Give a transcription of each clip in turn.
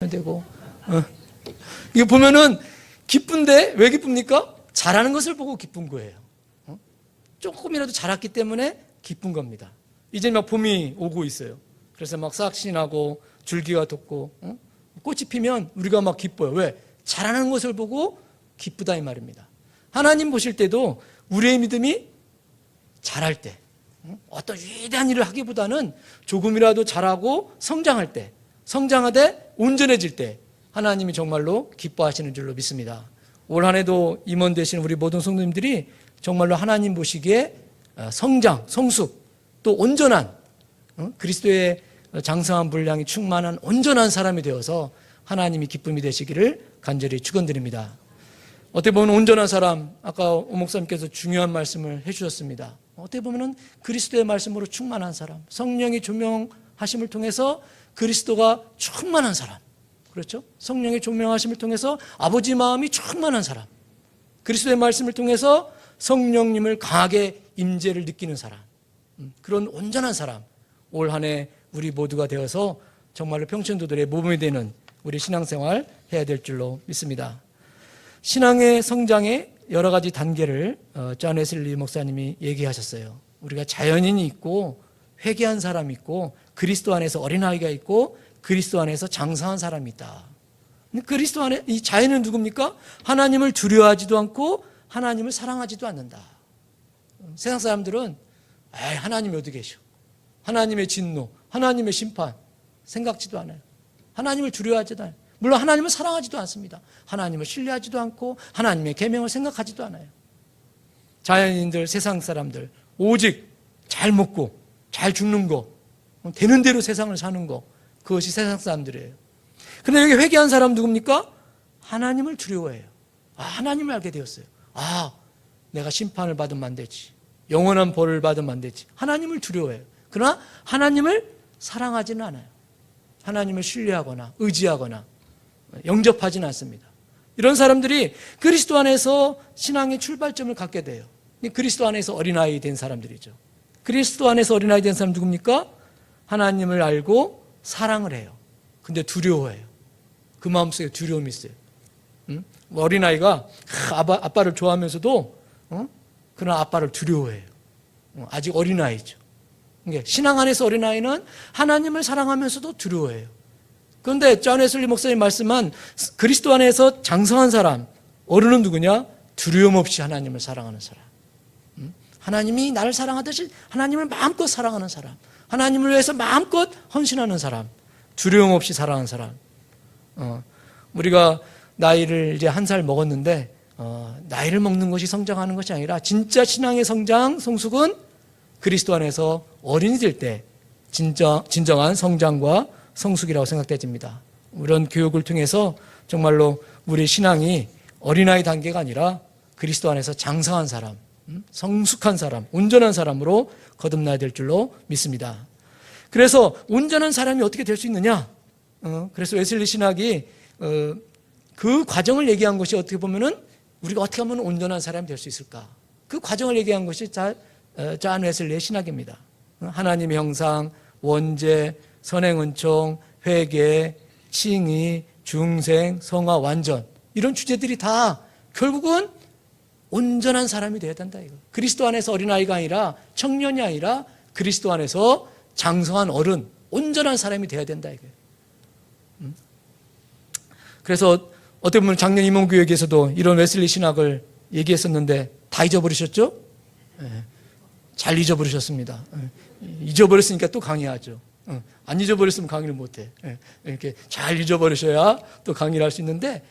되고 이거 보면은 기쁜데 왜 기쁩니까? 잘하는 것을 보고 기쁜 거예요. 조금이라도 자랐기 때문에 기쁜 겁니다. 이제 막 봄이 오고 있어요. 그래서 막 싹씨 나고 줄기가 돋고 꽃이 피면 우리가 막 기뻐요. 왜? 잘하는 것을 보고 기쁘다 이 말입니다. 하나님 보실 때도 우리의 믿음이 자랄 때, 어떤 위대한 일을 하기보다는 조금이라도 잘하고 성장할 때, 성장하되 온전해질 때 하나님이 정말로 기뻐하시는 줄로 믿습니다. 올 한 해도 임원되신 우리 모든 성도님들이 정말로 하나님 보시기에 성장, 성숙, 또 온전한 그리스도의 장성한 분량이 충만한 온전한 사람이 되어서 하나님이 기쁨이 되시기를 간절히 축원드립니다. 어떻게 보면 온전한 사람, 아까 오 목사님께서 중요한 말씀을 해주셨습니다. 어떻게 보면 그리스도의 말씀으로 충만한 사람, 성령이 조명하심을 통해서 그리스도가 충만한 사람, 그렇죠? 성령의 조명하심을 통해서 아버지 마음이 충만한 사람, 그리스도의 말씀을 통해서 성령님을 강하게 임재를 느끼는 사람, 그런 온전한 사람, 올 한 해 우리 모두가 되어서 정말로 평신도들의 모범이 되는 우리 신앙생활 해야 될 줄로 믿습니다. 신앙의 성장의 여러 가지 단계를 존 웨슬리 목사님이 얘기하셨어요. 우리가 자연인이 있고 회개한 사람이 있고 그리스도 안에서 어린아이가 있고 그리스도 안에서 장성한 사람이 있다. 그리스도 안에 이 자연은 누굽니까? 하나님을 두려워하지도 않고 하나님을 사랑하지도 않는다. 세상 사람들은 하나님이 어디 계셔? 하나님의 진노, 하나님의 심판 생각지도 않아요. 하나님을 두려워하지도 않아요. 물론 하나님을 사랑하지도 않습니다. 하나님을 신뢰하지도 않고 하나님의 계명을 생각하지도 않아요. 자연인들, 세상 사람들 오직 잘 먹고 잘 죽는 거, 되는 대로 세상을 사는 거, 그것이 세상 사람들이에요. 그런데 여기 회개한 사람 누굽니까? 하나님을 두려워해요. 하나님을 알게 되었어요. 내가 심판을 받으면 안 되지, 영원한 벌을 받으면 안 되지. 하나님을 두려워해요. 그러나 하나님을 사랑하지는 않아요. 하나님을 신뢰하거나 의지하거나 영접하지는 않습니다. 이런 사람들이 그리스도 안에서 신앙의 출발점을 갖게 돼요. 그리스도 안에서 어린아이 된 사람들이죠. 그리스도 안에서 어린아이 된 사람 누굽니까? 하나님을 알고 사랑을 해요. 근데 두려워해요. 그 마음속에 두려움이 있어요. 어린아이가 아빠를 좋아하면서도 그러나 아빠를 두려워해요. 아직 어린아이죠. 신앙 안에서 어린아이는 하나님을 사랑하면서도 두려워해요. 그런데 존 웨슬리 목사님 말씀한 그리스도 안에서 장성한 사람, 어른은 누구냐? 두려움 없이 하나님을 사랑하는 사람. 하나님이 나를 사랑하듯이 하나님을 마음껏 사랑하는 사람, 하나님을 위해서 마음껏 헌신하는 사람, 두려움 없이 사랑하는 사람. 우리가 나이를 이제 1살 먹었는데 나이를 먹는 것이 성장하는 것이 아니라 진짜 신앙의 성장, 성숙은 그리스도 안에서 어린이 될 때 진정한 성장과 성숙이라고 생각되집니다. 이런 교육을 통해서 정말로 우리 신앙이 어린아이 단계가 아니라 그리스도 안에서 장성한 사람, 성숙한 사람, 온전한 사람으로 거듭나야 될 줄로 믿습니다. 그래서 온전한 사람이 어떻게 될 수 있느냐? 그래서 웨슬리 신학이 그 과정을 얘기한 것이 어떻게 보면은 우리가 어떻게 하면 온전한 사람이 될 수 있을까? 그 과정을 얘기한 것이 존 웨슬리의 신학입니다. 하나님의 형상, 원죄, 선행은총, 회개, 칭의, 중생, 성화, 완전, 이런 주제들이 다 결국은 온전한 사람이 되어야 된다 이거. 그리스도 안에서 어린아이가 아니라 청년이 아니라 그리스도 안에서 장성한 어른, 온전한 사람이 되어야 된다 이거예요. 그래서 어떻게 보면 작년 임원교육에서도 이런 웨슬리 신학을 얘기했었는데 다 잊어버리셨죠? 잘 잊어버리셨습니다. 잊어버렸으니까 또 강의하죠. 안 잊어버렸으면 강의를 못해. 이렇게 잘 잊어버리셔야 또 강의를 할 수 있는데,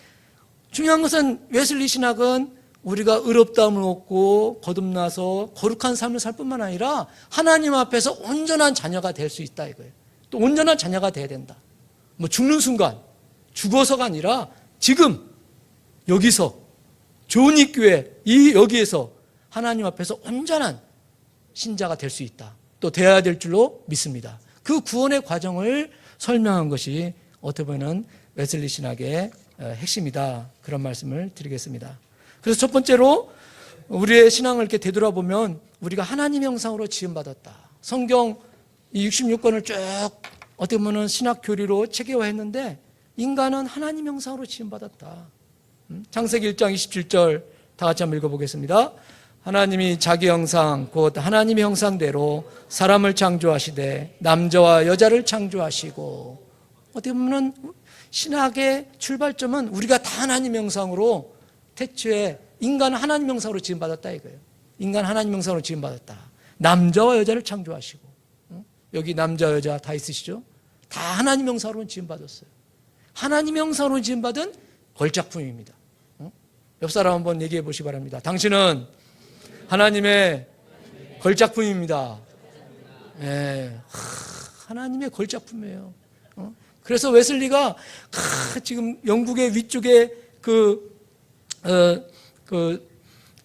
중요한 것은 웨슬리 신학은 우리가 의롭다함을 얻고 거듭나서 거룩한 삶을 살 뿐만 아니라 하나님 앞에서 온전한 자녀가 될 수 있다 이거예요. 또 온전한 자녀가 돼야 된다. 뭐 죽는 순간, 죽어서가 아니라 지금 여기서 조은익교회 여기에서 하나님 앞에서 온전한 신자가 될 수 있다. 또 되어야 될 줄로 믿습니다. 그 구원의 과정을 설명한 것이 어떻게 보면 웨슬리 신학의 핵심이다. 그런 말씀을 드리겠습니다. 그래서 첫 번째로 우리의 신앙을 이렇게 되돌아보면 우리가 하나님의 형상으로 지음받았다. 성경 이 66권을 쭉 어떻게 보면 신학 교리로 체계화했는데 인간은 하나님 형상으로 지음받았다. 창세기 1장 27절 다 같이 한번 읽어보겠습니다. 하나님이 자기 형상 곧 하나님의 형상대로 사람을 창조하시되 남자와 여자를 창조하시고, 어떻게 보면 신학의 출발점은 우리가 다 하나님 형상으로, 태초에 인간은 하나님 형상으로 지음받았다 이거예요. 인간 하나님 형상으로 지음받았다. 남자와 여자를 창조하시고, 여기 남자 여자 다 있으시죠? 다 하나님 형상으로 지음받았어요. 하나님 형상으로 지음받은 걸작품입니다. 옆 사람 한번 얘기해 보시기 바랍니다. 당신은 하나님의 걸작품입니다. 네. 하나님의 걸작품이에요. 그래서 웨슬리가 지금 영국의 위쪽에 그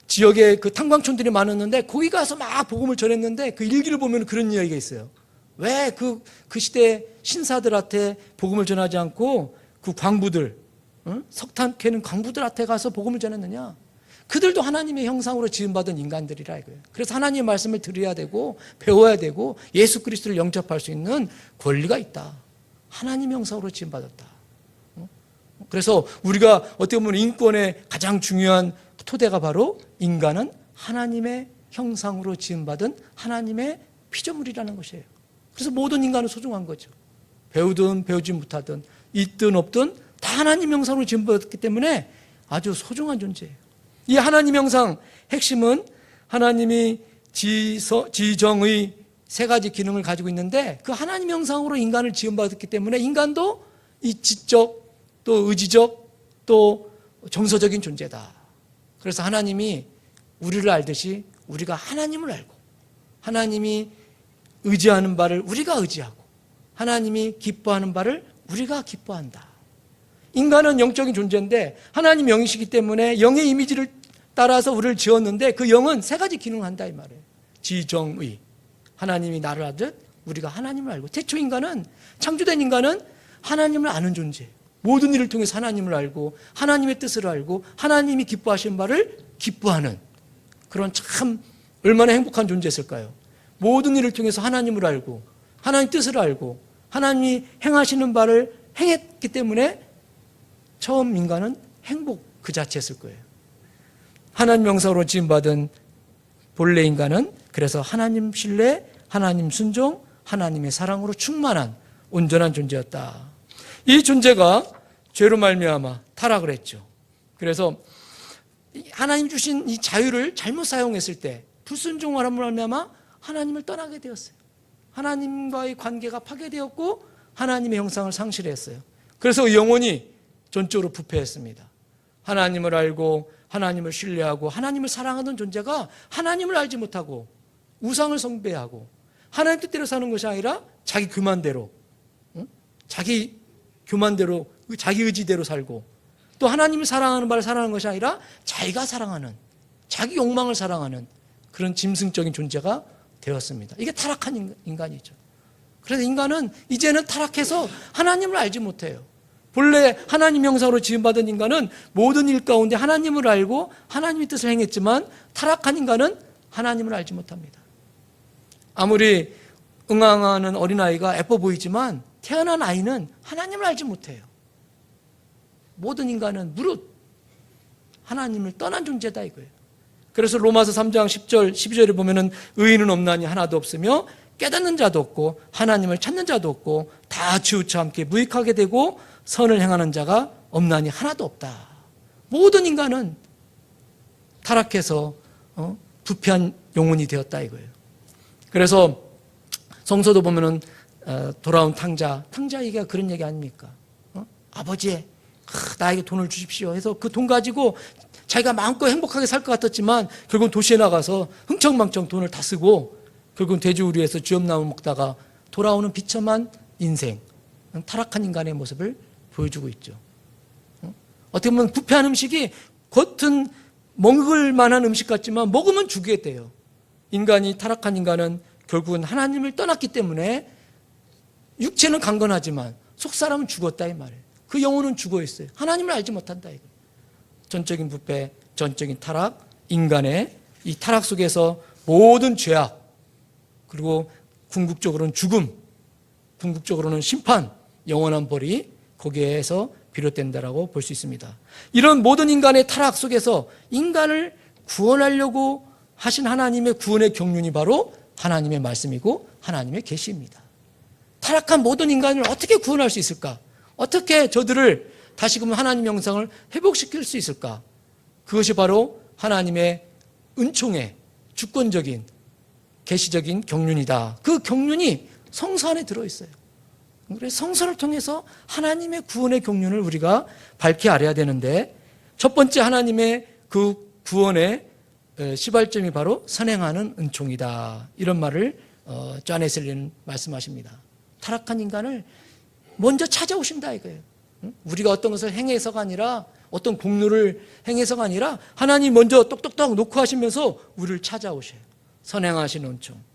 지역에 그 탄광촌들이 많았는데 거기 가서 막 복음을 전했는데 그 일기를 보면 그런 이야기가 있어요. 왜 그 시대 신사들한테 복음을 전하지 않고 그 광부들, 석탄 캐는 광부들한테 가서 복음을 전했느냐? 그들도 하나님의 형상으로 지음받은 인간들이라 이거예요. 그래서 하나님의 말씀을 들어야 되고 배워야 되고 예수 그리스도를 영접할 수 있는 권리가 있다. 하나님의 형상으로 지음받았다. 그래서 우리가 어떻게 보면 인권의 가장 중요한 토대가 바로 인간은 하나님의 형상으로 지음받은 하나님의 피조물이라는 것이에요. 그래서 모든 인간은 소중한 거죠. 배우든 배우지 못하든 있든 없든 다 하나님 형상으로 지음받았기 때문에 아주 소중한 존재예요. 이 하나님 형상 핵심은 하나님이 지정의 세 가지 기능을 가지고 있는데, 그 하나님 형상으로 인간을 지음받았기 때문에 인간도 이 지적 또 의지적 또 정서적인 존재다. 그래서 하나님이 우리를 알듯이 우리가 하나님을 알고, 하나님이 의지하는 바를 우리가 의지하고, 하나님이 기뻐하는 바를 우리가 기뻐한다. 인간은 영적인 존재인데 하나님 영이시기 때문에 영의 이미지를 따라서 우리를 지었는데 그 영은 세 가지 기능을 한다 이 말이에요. 지정의, 하나님이 나를 알듯 우리가 하나님을 알고. 태초 인간은, 창조된 인간은 하나님을 아는 존재예요. 모든 일을 통해서 하나님을 알고 하나님의 뜻을 알고 하나님이 기뻐하시는 바를 기뻐하는 그런, 참 얼마나 행복한 존재였을까요? 모든 일을 통해서 하나님을 알고 하나님 뜻을 알고 하나님이 행하시는 바를 행했기 때문에 처음 인간은 행복 그 자체였을 거예요. 하나님 형상으로 지음받은 본래 인간은 그래서 하나님 신뢰, 하나님 순종, 하나님의 사랑으로 충만한 온전한 존재였다. 이 존재가 죄로 말미암아 타락을 했죠. 그래서 하나님 주신 이 자유를 잘못 사용했을 때, 불순종하는 말미암아 하나님을 떠나게 되었어요. 하나님과의 관계가 파괴되었고 하나님의 형상을 상실했어요. 그래서 영혼이 전적으로 부패했습니다. 하나님을 알고 하나님을 신뢰하고 하나님을 사랑하는 존재가 하나님을 알지 못하고 우상을 숭배하고 하나님 뜻대로 사는 것이 아니라 자기 교만대로, 자기 교만대로, 자기 의지대로 살고, 또 하나님을 사랑하는 바를 사랑하는 것이 아니라 자기가 사랑하는, 자기 욕망을 사랑하는 그런 짐승적인 존재가 되었습니다. 이게 타락한 인간이죠. 그래서 인간은 이제는 타락해서 하나님을 알지 못해요. 본래 하나님 형상으로 지음받은 인간은 모든 일 가운데 하나님을 알고 하나님의 뜻을 행했지만 타락한 인간은 하나님을 알지 못합니다. 아무리 응앙하는 어린아이가 예뻐 보이지만 태어난 아이는 하나님을 알지 못해요. 모든 인간은 무릇 하나님을 떠난 존재다 이거예요. 그래서 로마서 3장 10절 12절에 보면은 의인은 없나니 하나도 없으며 깨닫는 자도 없고 하나님을 찾는 자도 없고 다 치우쳐 함께 무익하게 되고 선을 행하는 자가 없나니 하나도 없다. 모든 인간은 타락해서 부패한 영혼이 되었다 이거예요. 그래서 성서도 보면은 돌아온 탕자 얘기가 그런 얘기 아닙니까? 아버지 나에게 돈을 주십시오 해서 그 돈 가지고 자기가 마음껏 행복하게 살 것 같았지만 결국은 도시에 나가서 흥청망청 돈을 다 쓰고 결국은 돼지우리에서 쥐엄나무 먹다가 돌아오는 비참한 인생, 타락한 인간의 모습을 보여주고 있죠. 어떻게 보면 부패한 음식이 겉은 먹을 만한 음식 같지만 먹으면 죽게 돼요. 인간이, 타락한 인간은 결국은 하나님을 떠났기 때문에 육체는 강건하지만 속사람은 죽었다 이 말이에요. 그 영혼은 죽어 있어요. 하나님을 알지 못한다 이거. 전적인 부패, 전적인 타락, 인간의 이 타락 속에서 모든 죄악, 그리고 궁극적으로는 죽음, 궁극적으로는 심판, 영원한 벌이 거기에서 비롯된다라고 볼 수 있습니다. 이런 모든 인간의 타락 속에서 인간을 구원하려고 하신 하나님의 구원의 경륜이 바로 하나님의 말씀이고 하나님의 계시입니다. 타락한 모든 인간을 어떻게 구원할 수 있을까? 어떻게 저들을 다시금 하나님 형상을 회복시킬 수 있을까? 그것이 바로 하나님의 은총의 주권적인 계시적인 경륜이다. 그 경륜이 성서 안에 들어있어요. 그래서 성서를 통해서 하나님의 구원의 경륜을 우리가 밝히 알아야 되는데, 첫 번째 하나님의 그 구원의 시발점이 바로 선행하는 은총이다. 이런 말을 존 웨슬리는 말씀하십니다. 타락한 인간을 먼저 찾아오신다 이거예요. 우리가 어떤 것을 행해서가 아니라, 어떤 공로를 행해서가 아니라 하나님 먼저 똑똑똑 놓고 하시면서 우리를 찾아오셔요. 선행하시는 은총.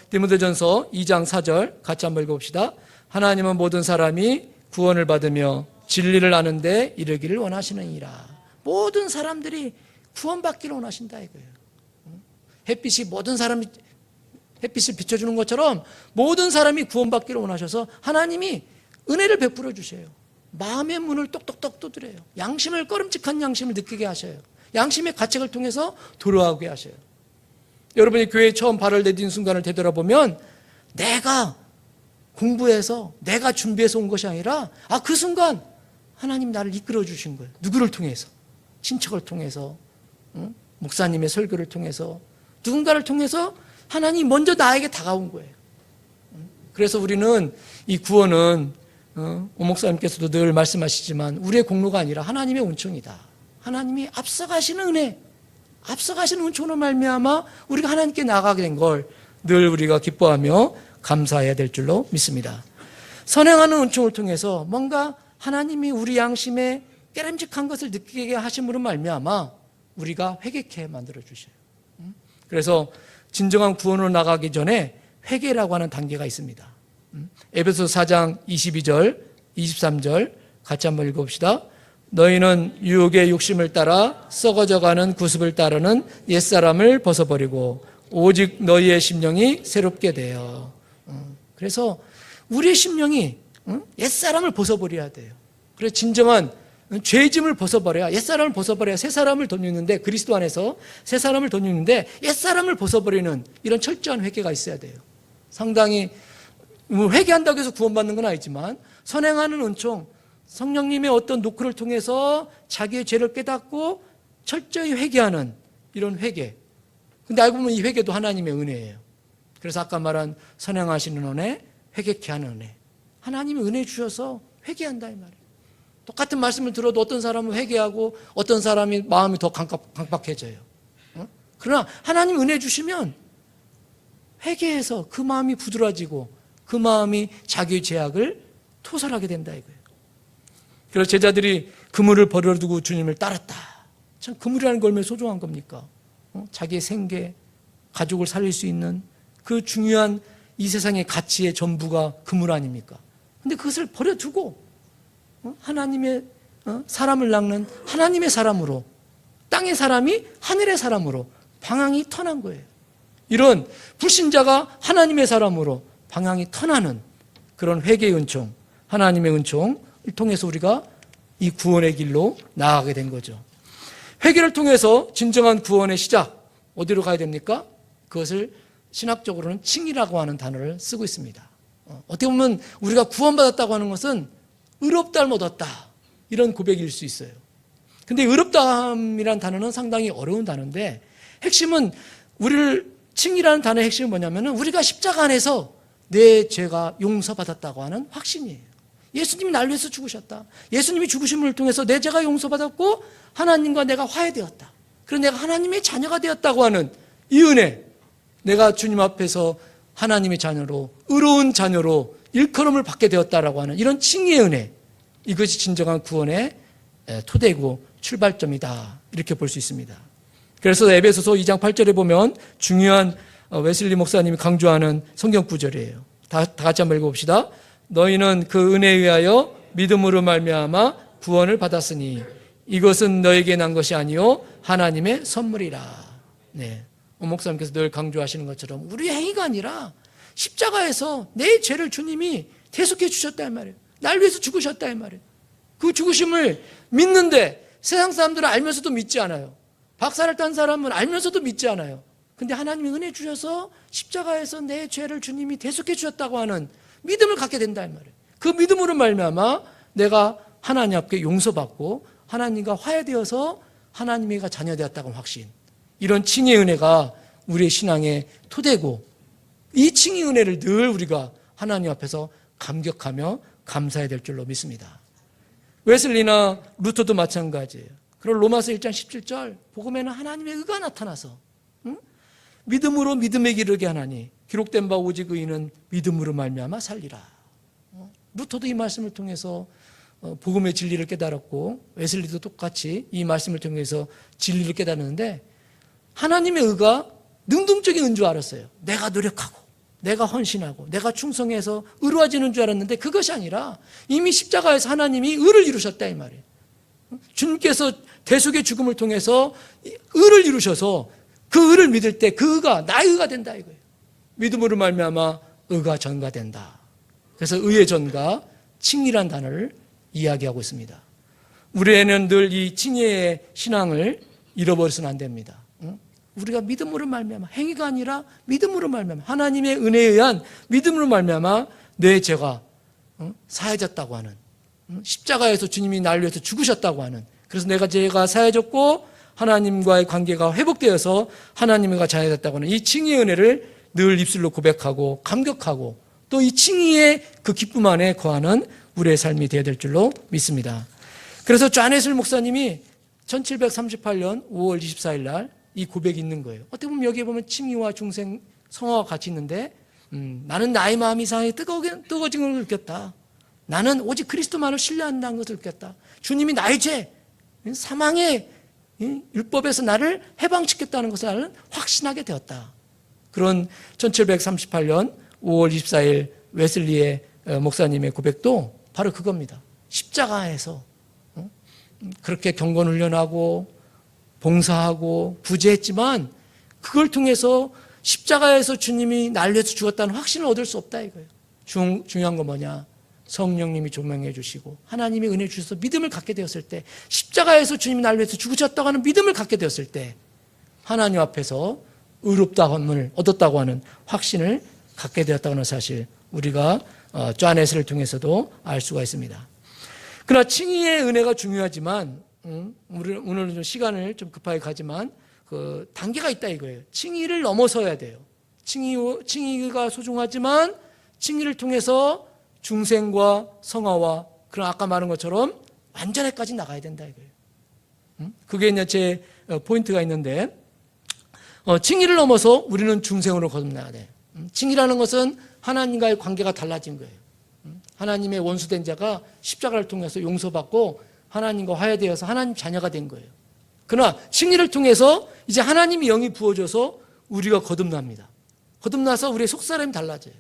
디모데전서 2장 4절 같이 한번 읽어봅시다. 하나님은 모든 사람이 구원을 받으며 진리를 아는데 이르기를 원하시느니라. 모든 사람들이 구원받기를 원하신다 이거예요. 햇빛이 모든 사람이 햇빛을 비춰주는 것처럼 모든 사람이 구원받기를 원하셔서 하나님이 은혜를 베풀어 주셔요. 마음의 문을 똑똑똑 두드려요. 양심을, 꺼름직한 양심을 느끼게 하셔요. 양심의 가책을 통해서 돌아오게 하셔요. 여러분이 교회에 처음 발을 내딛는 순간을 되돌아보면 내가 공부해서 내가 준비해서 온 것이 아니라 그 순간 하나님 나를 이끌어 주신 거예요. 누구를 통해서? 친척을 통해서, 목사님의 설교를 통해서, 누군가를 통해서 하나님이 먼저 나에게 다가온 거예요. 그래서 우리는 이 구원은 오 목사님께서도 늘 말씀하시지만 우리의 공로가 아니라 하나님의 은총이다. 하나님이 앞서가시는 은혜, 앞서가시는 은총으로 말미암아 우리가 하나님께 나아가게 된 걸 늘 우리가 기뻐하며 감사해야 될 줄로 믿습니다. 선행하는 은총을 통해서 뭔가 하나님이 우리 양심에 깨름직한 것을 느끼게 하심으로 말미암아 우리가 회개케 만들어 주셔요. 그래서 진정한 구원으로 나가기 전에 회개라고 하는 단계가 있습니다. 에베소서 4장 22절, 23절 같이 한번 읽어봅시다. 너희는 유혹의 욕심을 따라 썩어져가는 구습을 따르는 옛사람을 벗어버리고 오직 너희의 심령이 새롭게 되어. 그래서 우리의 심령이 옛사람을 벗어버려야 돼요. 그래서 진정한 죄짐을 벗어버려야, 옛사람을 벗어버려야 새 사람을 덧입는데, 그리스도 안에서 새 사람을 덧입는데 옛사람을 벗어버리는 이런 철저한 회개가 있어야 돼요. 상당히 회개한다고 해서 구원받는 건 아니지만 선행하는 은총, 성령님의 어떤 노크를 통해서 자기의 죄를 깨닫고 철저히 회개하는 이런 회개. 근데 알고 보면 이 회개도 하나님의 은혜예요. 그래서 아까 말한 선행하시는 은혜, 회개케 하는 은혜. 하나님이 은혜 주셔서 회개한다 이 말이에요. 똑같은 말씀을 들어도 어떤 사람은 회개하고 어떤 사람이 마음이 더 강박해져요. 그러나 하나님 은혜 주시면 회개해서 그 마음이 부드러워지고 그 마음이 자기의 죄악을 토설하게 된다 이거예요. 그래서 제자들이 그물을 버려두고 주님을 따랐다. 참 그물이라는 게 얼마나 소중한 겁니까? 자기의 생계, 가족을 살릴 수 있는 그 중요한 이 세상의 가치의 전부가 그물 아닙니까? 근데 그것을 버려두고 하나님의 사람을 낚는 하나님의 사람으로, 땅의 사람이 하늘의 사람으로 방향이 턴한 거예요. 이런 불신자가 하나님의 사람으로 방향이 턴하는 그런 회개의 은총, 하나님의 은총을 통해서 우리가 이 구원의 길로 나아가게 된 거죠. 회개를 통해서 진정한 구원의 시작, 어디로 가야 됩니까? 그것을 신학적으로는 칭이라고 하는 단어를 쓰고 있습니다. 어떻게 보면 우리가 구원받았다고 하는 것은 의롭다함을 얻었다, 이런 고백일 수 있어요. 근데 의롭다함이라는 단어는 상당히 어려운 단어인데, 핵심은 우리를 칭이라는 단어의 핵심은 뭐냐면은 우리가 십자가 안에서 내 죄가 용서받았다고 하는 확신이에요. 예수님이 날 위해서 죽으셨다. 예수님이 죽으심을 통해서 내 죄가 용서받았고 하나님과 내가 화해되었다. 그래서 내가 하나님의 자녀가 되었다고 하는 이 은혜, 내가 주님 앞에서 하나님의 자녀로, 의로운 자녀로 일컬음을 받게 되었다라고 하는 이런 칭의의 은혜, 이것이 진정한 구원의 토대고 출발점이다, 이렇게 볼 수 있습니다. 그래서 에베소서 2장 8절에 보면 중요한 웨슬리 목사님이 강조하는 성경 구절이에요. 다 같이 한번 읽어봅시다. 너희는 그 은혜에 의하여 믿음으로 말미암아 구원을 받았으니 이것은 너에게 난 것이 아니요 하나님의 선물이라. 네, 오 목사님께서 늘 강조하시는 것처럼 우리의 행위가 아니라 십자가에서 내 죄를 주님이 대속해 주셨단 말이에요. 날 위해서 죽으셨다 이 말이에요. 그 죽으심을 믿는데 세상 사람들은 알면서도 믿지 않아요. 박살을 딴 사람은 알면서도 믿지 않아요. 근데 하나님이 은혜 주셔서 십자가에서 내 죄를 주님이 대속해 주셨다고 하는 믿음을 갖게 된다 이 말이에요. 그 믿음으로 말미암아 내가 하나님 앞에 용서받고 하나님과 화해되어서 하나님의 자녀되었다고 확신. 이런 칭의의 은혜가 우리의 신앙의 토대고, 이 칭의의 은혜를 늘 우리가 하나님 앞에서 감격하며 감사해야 될 줄로 믿습니다. 웨슬리나 루터도 마찬가지예요. 그럼 로마서 1장 17절 복음에는 하나님의 의가 나타나서 믿음으로 믿음에 이르게 하나니 기록된 바 오직 의인은 믿음으로 말미암아 살리라. 루터도 이 말씀을 통해서 복음의 진리를 깨달았고, 웨슬리도 똑같이 이 말씀을 통해서 진리를 깨달았는데, 하나님의 의가 능동적인 의인 줄 알았어요. 내가 노력하고 내가 헌신하고 내가 충성해서 의로워지는 줄 알았는데 그것이 아니라 이미 십자가에서 하나님이 의를 이루셨다 이 말이에요. 주님께서 대속의 죽음을 통해서 의를 이루셔서 그 의를 믿을 때 그 의가 나의 의가 된다 이거예요. 믿음으로 말미암아 의가 전가된다. 그래서 의의 전가, 칭의란 단어를 이야기하고 있습니다. 우리에는 늘 이 칭의의 신앙을 잃어버려서는 안 됩니다. 우리가 믿음으로 말미암아, 행위가 아니라 믿음으로 말미암아, 하나님의 은혜에 의한 믿음으로 말미암아 내 죄가 사해졌다고 하는, 십자가에서 주님이 나를 위해서 죽으셨다고 하는, 그래서 내가 죄가 사해졌고 하나님과의 관계가 회복되어서 하나님과 자녀됐다고 하는 이 칭의의 은혜를 늘 입술로 고백하고 감격하고 또 이 칭의의 그 기쁨 안에 거하는 우리의 삶이 되어야 될 줄로 믿습니다. 그래서 존 웨슬리 목사님이 1738년 5월 24일 날 이 고백이 있는 거예요. 어떻게 보면 여기에 보면 칭의와 중생, 성화가 같이 있는데, 나는 나의 마음이 이상하게 뜨거워진 걸 느꼈다. 나는 오직 그리스도만을 신뢰한다는 것을 느꼈다. 주님이 나의 죄, 사망의 율법에서 나를 해방시켰다는 것을 나는 확신하게 되었다. 그런 1738년 5월 24일 웨슬리의 목사님의 고백도 바로 그겁니다. 십자가에서 그렇게 경건훈련하고 봉사하고 구제했지만 그걸 통해서 십자가에서 주님이 나를 위해서 죽었다는 확신을 얻을 수 없다 이거예요. 중요한 건 뭐냐? 성령님이 조명해 주시고 하나님이 은혜 주셔서 믿음을 갖게 되었을 때, 십자가에서 주님이 나를 위해서 죽으셨다고 하는 믿음을 갖게 되었을 때 하나님 앞에서 의롭다함을 얻었다고 하는 확신을 갖게 되었다고 하는 사실, 우리가 존 웨슬리를 통해서도 알 수가 있습니다. 그러나 칭의의 은혜가 중요하지만 오늘은 좀 시간을 좀 급하게 가지만 그 단계가 있다 이거예요. 칭의를 넘어서야 돼요. 칭의가 소중하지만 칭의를 통해서 중생과 성화와 그런 아까 말한 것처럼 완전에까지 나가야 된다 이거예요. 그게 이제 제 포인트가 있는데, 칭의를 넘어서 우리는 중생으로 거듭나야 돼. 칭의라는 것은 하나님과의 관계가 달라진 거예요. 하나님의 원수된 자가 십자가를 통해서 용서받고 하나님과 화해되어서 하나님 자녀가 된 거예요. 그러나 칭의를 통해서 이제 하나님의 영이 부어져서 우리가 거듭납니다. 거듭나서 우리의 속사람이 달라져요.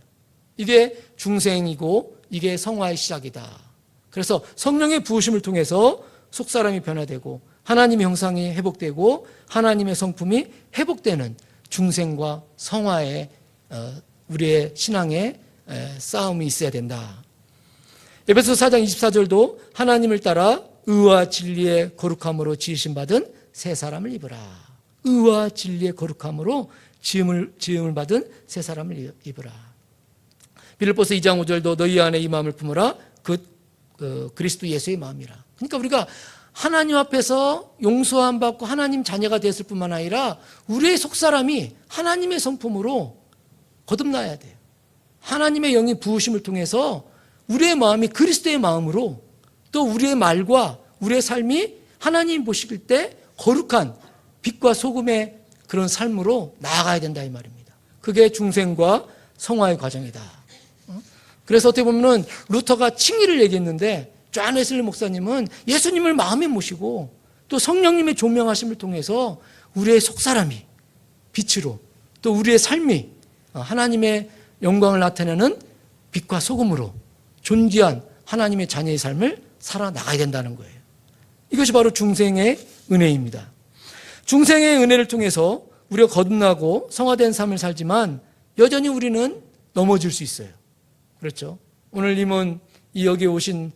이게 중생이고 이게 성화의 시작이다. 그래서 성령의 부으심을 통해서 속사람이 변화되고 하나님의 형상이 회복되고 하나님의 성품이 회복되는 중생과 성화의 우리의 신앙의 싸움이 있어야 된다. 에베소서 4장 24절도 하나님을 따라 의와 진리의 거룩함으로 지으심 받은 새 사람을 입으라. 의와 진리의 거룩함으로 지음을 받은 새 사람을 입으라. 빌립보서 2장 5절도 너희 안에 이 마음을 품으라. 그리스도 예수의 마음이라. 그러니까 우리가 하나님 앞에서 용서함 받고 하나님 자녀가 됐을 뿐만 아니라 우리의 속사람이 하나님의 성품으로 거듭나야 돼요. 하나님의 영이 부으심을 통해서 우리의 마음이 그리스도의 마음으로, 또 우리의 말과 우리의 삶이 하나님 보실 때 거룩한 빛과 소금의 그런 삶으로 나아가야 된다 이 말입니다. 그게 중생과 성화의 과정이다. 그래서 어떻게 보면 루터가 칭의를 얘기했는데 존 웨슬리 목사님은 예수님을 마음에 모시고 또 성령님의 조명하심을 통해서 우리의 속사람이 빛으로, 또 우리의 삶이 하나님의 영광을 나타내는 빛과 소금으로 존귀한 하나님의 자녀의 삶을 살아나가야 된다는 거예요. 이것이 바로 중생의 은혜입니다. 중생의 은혜를 통해서 우리가 거듭나고 성화된 삶을 살지만 여전히 우리는 넘어질 수 있어요. 그렇죠? 오늘 님은 이 여기에 오신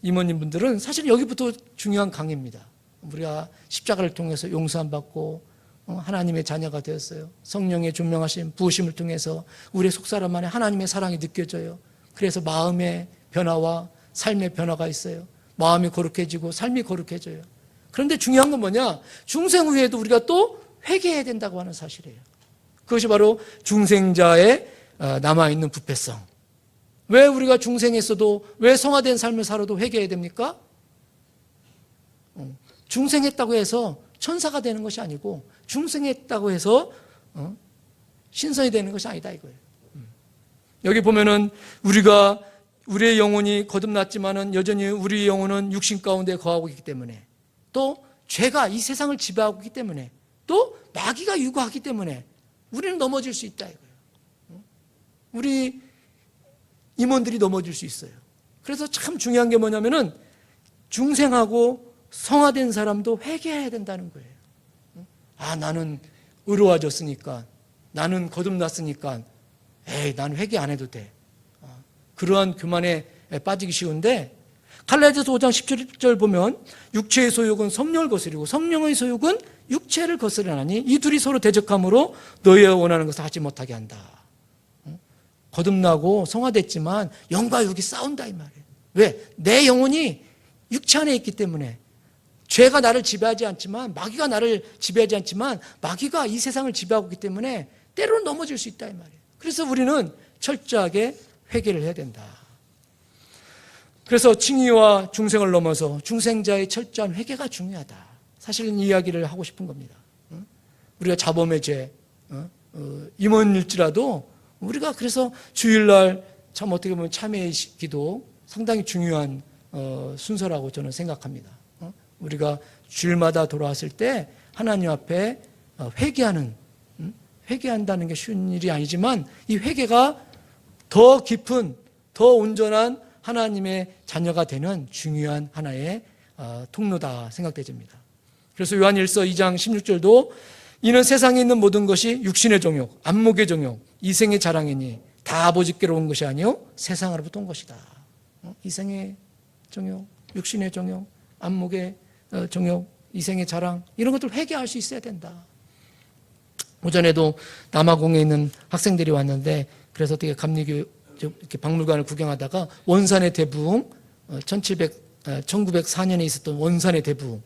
이모님분들은 사실 여기부터 중요한 강의입니다. 우리가 십자가를 통해서 용서함 받고 하나님의 자녀가 되었어요. 성령의 존명하심 부으심을 통해서 우리의 속사람 안에 하나님의 사랑이 느껴져요. 그래서 마음의 변화와 삶의 변화가 있어요. 마음이 거룩해지고 삶이 거룩해져요. 그런데 중요한 건 뭐냐? 중생 후에도 우리가 또 회개해야 된다고 하는 사실이에요. 그것이 바로 중생자의 남아있는 부패성. 왜 우리가 중생했어도, 왜 성화된 삶을 살아도 회개해야 됩니까? 중생했다고 해서 천사가 되는 것이 아니고 중생했다고 해서 신선이 되는 것이 아니다 이거예요. 여기 보면은 우리의 영혼이 거듭났지만은 여전히 우리 영혼은 육신 가운데 거하고 있기 때문에, 또 죄가 이 세상을 지배하고 있기 때문에, 또 마귀가 유혹하기 때문에 우리는 넘어질 수 있다 이거예요. 우리 임원들이 넘어질 수 있어요. 그래서 참 중요한 게 뭐냐면은 중생하고 성화된 사람도 회개해야 된다는 거예요. 나는 의로워졌으니까, 나는 거듭났으니까 난 회개 안 해도 돼. 그러한 교만에 빠지기 쉬운데, 갈라디아서 5장 17절 보면 육체의 소욕은 성령을 거스리고 성령의 소욕은 육체를 거스르나니 이 둘이 서로 대적함으로 너희가 원하는 것을 하지 못하게 한다. 거듭나고 성화됐지만 영과 육이 싸운다 이 말이에요. 왜? 내 영혼이 육체 안에 있기 때문에. 죄가 나를 지배하지 않지만, 마귀가 나를 지배하지 않지만 마귀가 이 세상을 지배하고 있기 때문에 때로는 넘어질 수 있다 이 말이에요. 그래서 우리는 철저하게 회개를 해야 된다. 그래서 칭의와 중생을 넘어서 중생자의 철저한 회개가 중요하다. 사실은 이 이야기를 하고 싶은 겁니다. 우리가 자범의 죄 임원일지라도 우리가 그래서 주일날 참 어떻게 보면 참회의 기도 상당히 중요한 순서라고 저는 생각합니다. 우리가 주일마다 돌아왔을 때 하나님 앞에 회개한다는 게 쉬운 일이 아니지만 이 회개가 더 깊은, 더 온전한 하나님의 자녀가 되는 중요한 하나의 통로다 생각되집니다. 그래서 요한일서 2장 16절도 이는 세상에 있는 모든 것이 육신의 정욕, 안목의 정욕, 이생의 자랑이니 다 아버지께로 온 것이 아니요 세상으로부터 온 것이다. 이생의 정욕, 육신의 정욕, 안목의 정욕, 이생의 자랑, 이런 것들 회개할 수 있어야 된다. 오전에도 남아공에 있는 학생들이 왔는데, 그래서 어떻게 감리교 이렇게 박물관을 구경하다가 원산의 대부흥, 1904년에 있었던 원산의 대부흥,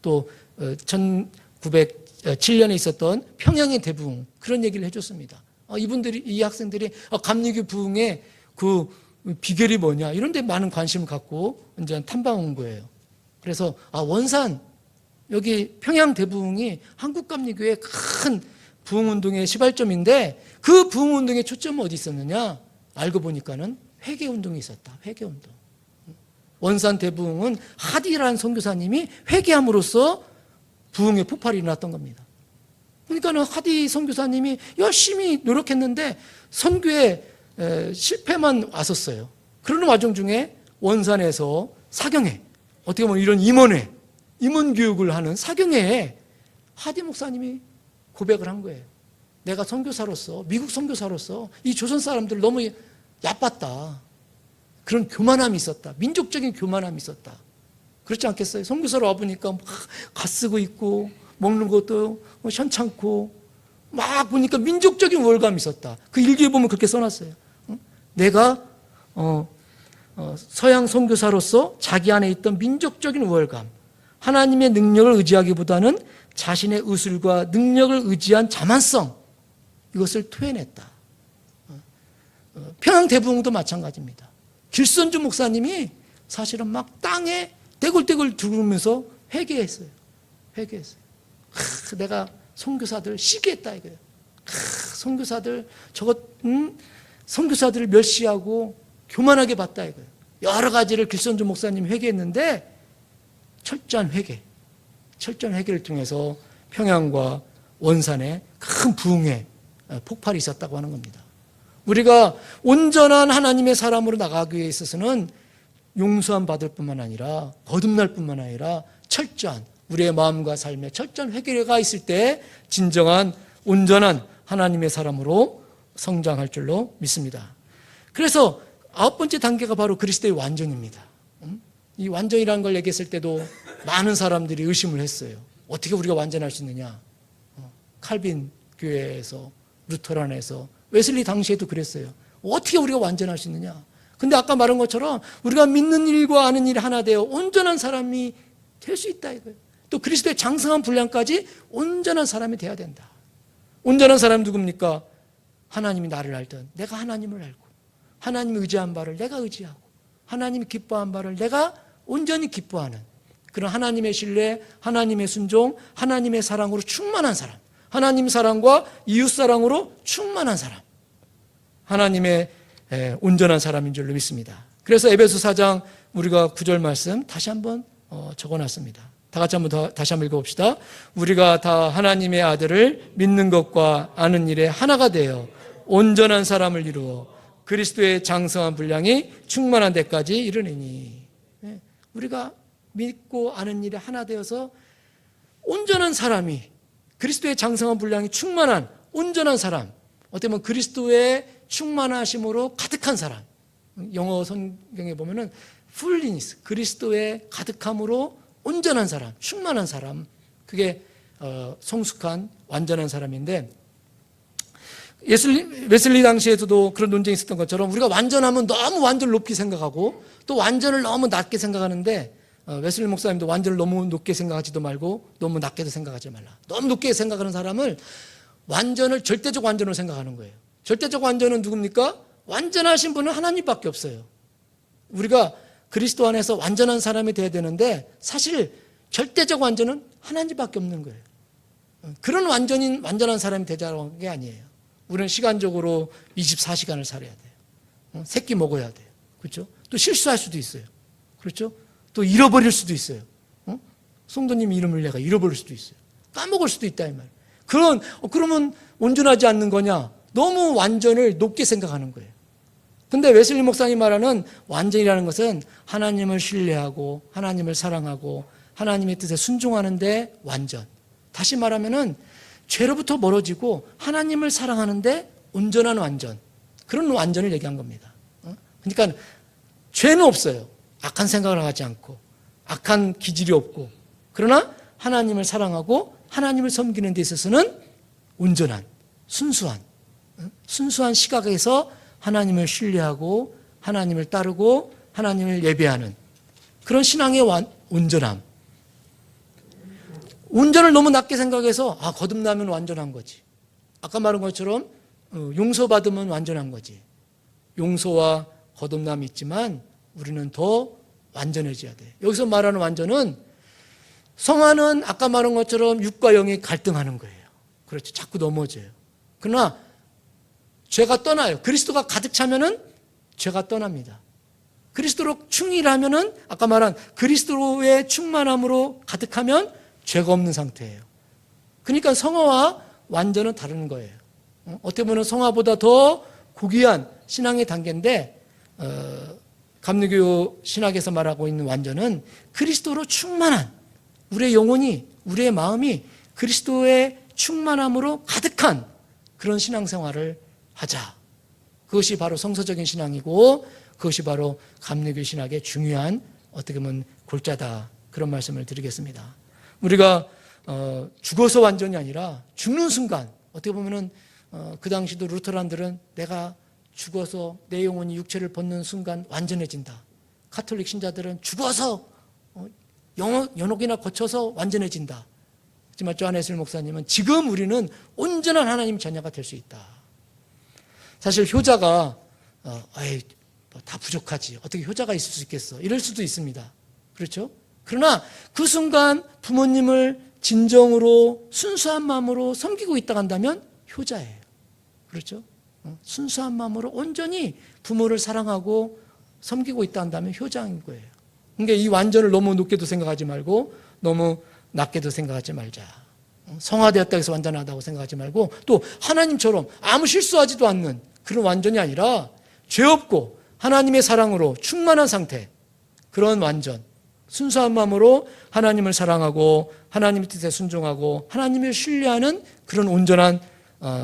또 1907년에 있었던 평양의 대부흥, 그런 얘기를 해줬습니다. 이 학생들이 감리교 부흥의 그 비결이 뭐냐, 이런 데 많은 관심을 갖고 이제 탐방 온 거예요. 그래서 원산, 여기 평양 대부흥이 한국 감리교의 큰 부흥운동의 시발점인데, 그 부흥운동의 초점은 어디 있었느냐? 알고 보니까는 회개운동이 있었다. 회개운동. 원산 대부흥은 하디라는 선교사님이 회개함으로써 부흥의 폭발이 일어났던 겁니다. 그러니까는 하디 선교사님이 열심히 노력했는데 선교에 실패만 왔었어요. 그러는 와중 중에 원산에서 사경회, 어떻게 보면 이런 임원회, 임원 교육을 하는 사경회에 하디 목사님이 고백을 한 거예요. 내가 선교사로서, 미국 선교사로서 이 조선 사람들 너무 얕봤다. 그런 교만함이 있었다. 민족적인 교만함이 있었다. 그렇지 않겠어요? 선교사로 와보니까 막 갓쓰고 있고 먹는 것도 현찮고 막 보니까 민족적인 우월감이 있었다. 그 일기에 보면 그렇게 써놨어요. 내가 서양 선교사로서 자기 안에 있던 민족적인 우월감, 하나님의 능력을 의지하기보다는 자신의 의술과 능력을 의지한 자만성, 이것을 토해냈다. 평양 대부흥도 마찬가지입니다. 길선주 목사님이 사실은 막 땅에 떼굴떼굴 두르면서 회개했어요. 내가 선교사들 시기했다 이거예요. 선교사들 선교사들을 멸시하고 교만하게 봤다 이거예요. 여러 가지를 길선주 목사님이 회개했는데 철저한 회개를 통해서 평양과 원산에 큰 부흥의 폭발이 있었다고 하는 겁니다. 우리가 온전한 하나님의 사람으로 나가기 위해 있어서는 용서함 받을 뿐만 아니라 거듭날 뿐만 아니라 철저한 우리의 마음과 삶에 철저한 회개가 있을 때 진정한 온전한 하나님의 사람으로 성장할 줄로 믿습니다. 그래서 9번째 단계가 바로 그리스도의 완전입니다. 이 완전이라는 걸 얘기했을 때도 많은 사람들이 의심을 했어요. 어떻게 우리가 완전할 수 있느냐? 칼빈 교회에서, 루터란에서, 웨슬리 당시에도 그랬어요. 어떻게 우리가 완전할 수 있느냐? 근데 아까 말한 것처럼 우리가 믿는 일과 아는 일이 하나 되어 온전한 사람이 될 수 있다 이거예요. 또 그리스도의 장성한 분량까지 온전한 사람이 돼야 된다. 온전한 사람이 누굽니까? 하나님이 나를 알던 내가 하나님을 알고, 하나님이 의지한 바를 내가 의지하고, 하나님이 기뻐한 바를 내가 온전히 기뻐하는 그런 하나님의 신뢰, 하나님의 순종, 하나님의 사랑으로 충만한 사람, 하나님 사랑과 이웃 사랑으로 충만한 사람, 하나님의 온전한 사람인 줄로 믿습니다. 그래서 에베소 4장 우리가 9절 말씀 다시 한번 적어놨습니다. 다 같이 다시 한번 읽어봅시다. 우리가 다 하나님의 아들을 믿는 것과 아는 일에 하나가 되어 온전한 사람을 이루어 그리스도의 장성한 분량이 충만한 데까지 이르느니. 우리가 믿고 아는 일에 하나 되어서 온전한 사람이, 그리스도의 장성한 분량이 충만한 온전한 사람, 어떻게 보면 그리스도의 충만하심으로 가득한 사람, 영어 성경에 보면은 fulness, 그리스도의 가득함으로 온전한 사람, 충만한 사람, 그게 성숙한 완전한 사람인데, 웨슬리 당시에도 그런 논쟁이 있었던 것처럼 우리가 완전하면 너무 완전을 높게 생각하고 또 완전을 너무 낮게 생각하는데, 웨슬리 목사님도 완전을 너무 높게 생각하지도 말고 너무 낮게도 생각하지 말라. 너무 높게 생각하는 사람을 완전을 절대적 완전으로 생각하는 거예요. 절대적 완전은 누굽니까? 완전하신 분은 하나님밖에 없어요. 우리가 그리스도 안에서 완전한 사람이 돼야 되는데 사실 절대적 완전은 하나님밖에 없는 거예요. 그런 완전한 사람이 되자는 게 아니에요. 우리는 시간적으로 24시간을 살아야 돼요. 새끼 먹어야 돼요. 그렇죠? 또 실수할 수도 있어요. 그렇죠? 또 잃어버릴 수도 있어요. 성도님 이름을 내가 잃어버릴 수도 있어요. 까먹을 수도 있다 이 말. 그러면 온전하지 않는 거냐? 너무 완전을 높게 생각하는 거예요. 근데 웨슬리 목사님 말하는 완전이라는 것은 하나님을 신뢰하고 하나님을 사랑하고 하나님의 뜻에 순종하는데 완전. 다시 말하면은 죄로부터 멀어지고 하나님을 사랑하는데 온전한 완전. 그런 완전을 얘기한 겁니다. 그러니까 죄는 없어요. 악한 생각을 하지 않고 악한 기질이 없고, 그러나 하나님을 사랑하고 하나님을 섬기는 데 있어서는 온전한, 순수한 시각에서 하나님을 신뢰하고 하나님을 따르고 하나님을 예배하는 그런 신앙의 온전함. 온전을 너무 낮게 생각해서 거듭나면 완전한 거지. 아까 말한 것처럼 용서받으면 완전한 거지. 용서와 거듭남이 있지만 우리는 더 완전해져야 돼. 여기서 말하는 완전은, 성화는 아까 말한 것처럼 육과 영이 갈등하는 거예요. 그렇죠. 자꾸 넘어져요. 그러나 죄가 떠나요. 그리스도가 가득 차면은 죄가 떠납니다. 그리스도로 충일하면은 아까 말한 그리스도의 충만함으로 가득하면 죄가 없는 상태예요. 그러니까 성화와 완전은 다른 거예요. 어떻게 보면 성화보다 더 고귀한 신앙의 단계인데, 감리교 신학에서 말하고 있는 완전은 그리스도로 충만한, 우리의 영혼이, 우리의 마음이 그리스도의 충만함으로 가득한 그런 신앙생활을 하자. 그것이 바로 성서적인 신앙이고 그것이 바로 감리교 신학의 중요한, 어떻게 보면 골자다. 그런 말씀을 드리겠습니다. 우리가 죽어서 완전이 아니라 죽는 순간, 어떻게 보면은 그 당시도 루터란들은 내가 죽어서 내 영혼이 육체를 벗는 순간 완전해진다. 가톨릭 신자들은 죽어서 연옥이나 거쳐서 완전해진다. 하지만 조한 웨슬리 목사님은 지금 우리는 온전한 하나님 자녀가 될 수 있다. 사실 효자가 다 부족하지, 어떻게 효자가 있을 수 있겠어, 이럴 수도 있습니다. 그렇죠? 그러나 그 순간 부모님을 진정으로 순수한 마음으로 섬기고 있다 한다면 효자예요. 그렇죠? 순수한 마음으로 온전히 부모를 사랑하고 섬기고 있다 한다면 효자인 거예요. 그러니까 이 완전을 너무 높게도 생각하지 말고 너무 낮게도 생각하지 말자. 성화되었다 해서 완전하다고 생각하지 말고, 또 하나님처럼 아무 실수하지도 않는 그런 완전이 아니라 죄 없고 하나님의 사랑으로 충만한 상태, 그런 완전, 순수한 마음으로 하나님을 사랑하고 하나님의 뜻에 순종하고 하나님을 신뢰하는 그런 온전한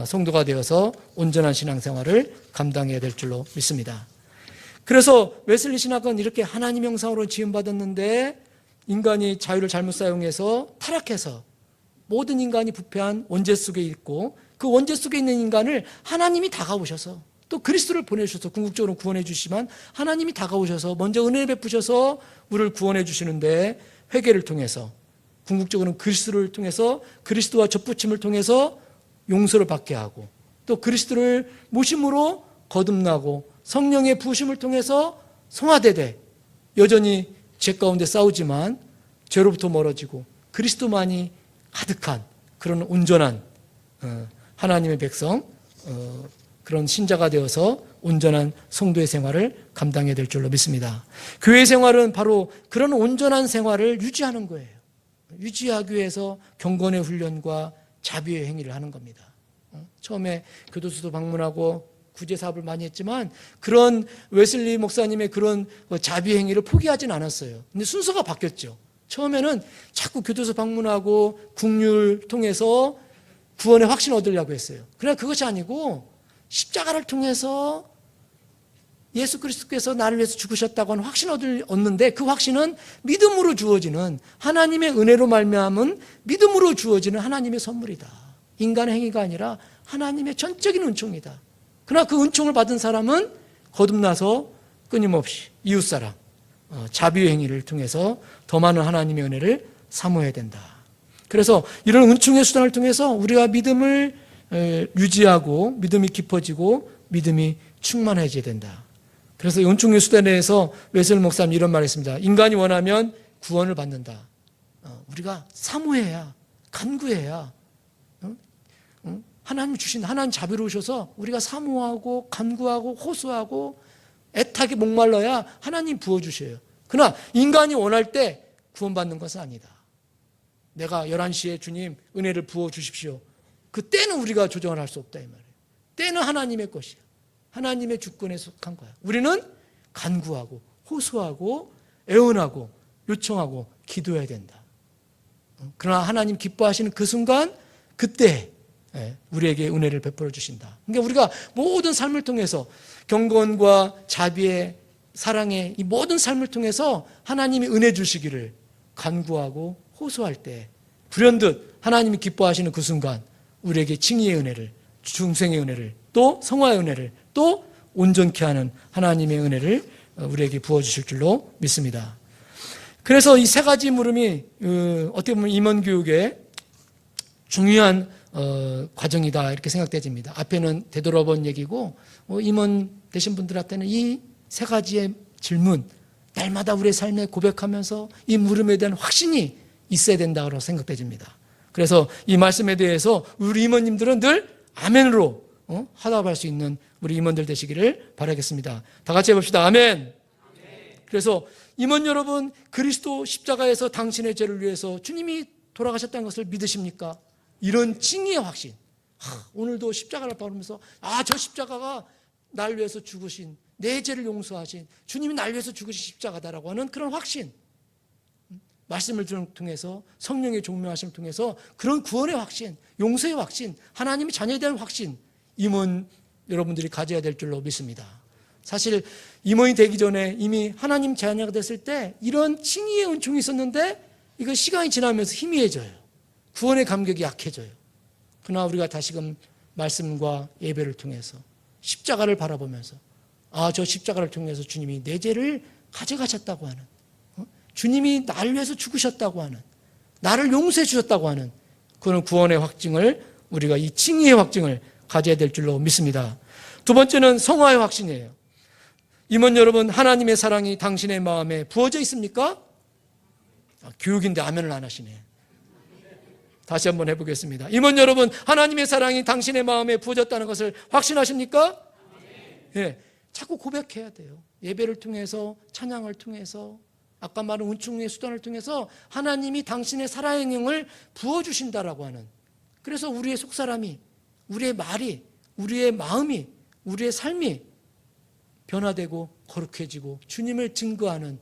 성도가 되어서 온전한 신앙생활을 감당해야 될 줄로 믿습니다. 그래서 웨슬리 신학은 이렇게 하나님 형상으로 지음받았는데 인간이 자유를 잘못 사용해서 타락해서 모든 인간이 부패한 원죄 속에 있고 그 원죄 속에 있는 인간을 하나님이 다가오셔서 또 그리스도를 보내주셔서 궁극적으로 구원해 주시지만 하나님이 다가오셔서 먼저 은혜를 베푸셔서 우리를 구원해 주시는데 회개를 통해서 궁극적으로는 그리스도를 통해서 그리스도와 접붙임을 통해서 용서를 받게 하고 또 그리스도를 모심으로 거듭나고 성령의 부으심을 통해서 성화되되 여전히 죄 가운데 싸우지만 죄로부터 멀어지고 그리스도만이 가득한 그런 온전한 하나님의 백성 그런 신자가 되어서 온전한 성도의 생활을 감당해야 될 줄로 믿습니다. 교회 생활은 바로 그런 온전한 생활을 유지하는 거예요. 유지하기 위해서 경건의 훈련과 자비의 행위를 하는 겁니다. 처음에 교도소도 방문하고 구제 사업을 많이 했지만 그런 웨슬리 목사님의 그런 자비 행위를 포기하진 않았어요. 근데 순서가 바뀌었죠. 처음에는 자꾸 교도소 방문하고 국률 통해서 구원의 확신 얻으려고 했어요. 그러나 그것이 아니고 십자가를 통해서 예수 그리스도께서 나를 위해서 죽으셨다고 하는 확신을 얻는데 그 확신은 믿음으로 주어지는 하나님의 은혜로 말미암은 믿음으로 주어지는 하나님의 선물이다. 인간의 행위가 아니라 하나님의 전적인 은총이다. 그러나 그 은총을 받은 사람은 거듭나서 끊임없이 이웃사랑, 자비의 행위를 통해서 더 많은 하나님의 은혜를 사모해야 된다. 그래서 이런 은총의 수단을 통해서 우리가 믿음을 유지하고 믿음이 깊어지고 믿음이 충만해져야 된다. 그래서 이 은총의 수단에 대해서 웨슬리 목사님 이런 말을 했습니다. 인간이 원하면 구원을 받는다. 우리가 사모해야, 간구해야 하나님 주신 하나님 자비로우셔서 우리가 사모하고 간구하고 호소하고 애타게 목말라야 하나님 부어주셔요. 그러나 인간이 원할 때 구원받는 것은 아니다. 내가 11시에 주님 은혜를 부어주십시오. 그때는 우리가 조정을 할 수 없다 이 말이에요. 때는 하나님의 것이야. 하나님의 주권에 속한 거야. 우리는 간구하고 호소하고 애원하고 요청하고 기도해야 된다. 그러나 하나님 기뻐하시는 그 순간 그때 우리에게 은혜를 베풀어 주신다. 그러니까 우리가 모든 삶을 통해서 경건과 자비의 사랑의 이 모든 삶을 통해서 하나님이 은혜 주시기를 간구하고 호소할 때 불현듯 하나님이 기뻐하시는 그 순간 우리에게 칭의의 은혜를, 중생의 은혜를, 또 성화의 은혜를, 또 온전케 하는 하나님의 은혜를 우리에게 부어주실 줄로 믿습니다. 그래서 이 세 가지 물음이 어떻게 보면 임원교육의 중요한 과정이다 이렇게 생각되집니다. 앞에는 되돌아본 얘기고 임원 되신 분들한테는 이 세 가지의 질문 날마다 우리의 삶에 고백하면서 이 물음에 대한 확신이 있어야 된다고 생각되집니다. 그래서 이 말씀에 대해서 우리 임원님들은 늘 아멘으로 화답할 수 있는 우리 임원들 되시기를 바라겠습니다. 다 같이 해봅시다. 아멘. 그래서 임원 여러분, 그리스도 십자가에서 당신의 죄를 위해서 주님이 돌아가셨다는 것을 믿으십니까? 이런 칭의의 확신. 오늘도 십자가를 바라면서 저 십자가가 날 위해서 죽으신, 내 죄를 용서하신 주님이 날 위해서 죽으신 십자가다라고 하는 그런 확신. 말씀을 통해서 성령의 종묘하심을 통해서 그런 구원의 확신, 용서의 확신, 하나님의 자녀에 대한 확신, 임원 여러분들이 가져야 될 줄로 믿습니다. 사실 임원이 되기 전에 이미 하나님 자녀가 됐을 때 이런 칭의의 은총이 있었는데 이거 시간이 지나면서 희미해져요. 구원의 감격이 약해져요. 그러나 우리가 다시금 말씀과 예배를 통해서 십자가를 바라보면서 저 십자가를 통해서 주님이 내 죄를 가져가셨다고 하는, 주님이 나를 위해서 죽으셨다고 하는, 나를 용서해 주셨다고 하는 그런 구원의 확증을 우리가 이 칭의의 확증을 가져야 될 줄로 믿습니다. 두 번째는 성화의 확신이에요. 임원 여러분, 하나님의 사랑이 당신의 마음에 부어져 있습니까? 교육인데 아멘을 안 하시네. 다시 한번 해보겠습니다. 임원 여러분, 하나님의 사랑이 당신의 마음에 부어졌다는 것을 확신하십니까? 예, 자꾸 고백해야 돼요. 예배를 통해서, 찬양을 통해서, 아까 말한 은총의 수단을 통해서 하나님이 당신의 사랑의 영을 부어주신다라고 하는, 그래서 우리의 속사람이, 우리의 말이, 우리의 마음이, 우리의 삶이 변화되고 거룩해지고 주님을 증거하는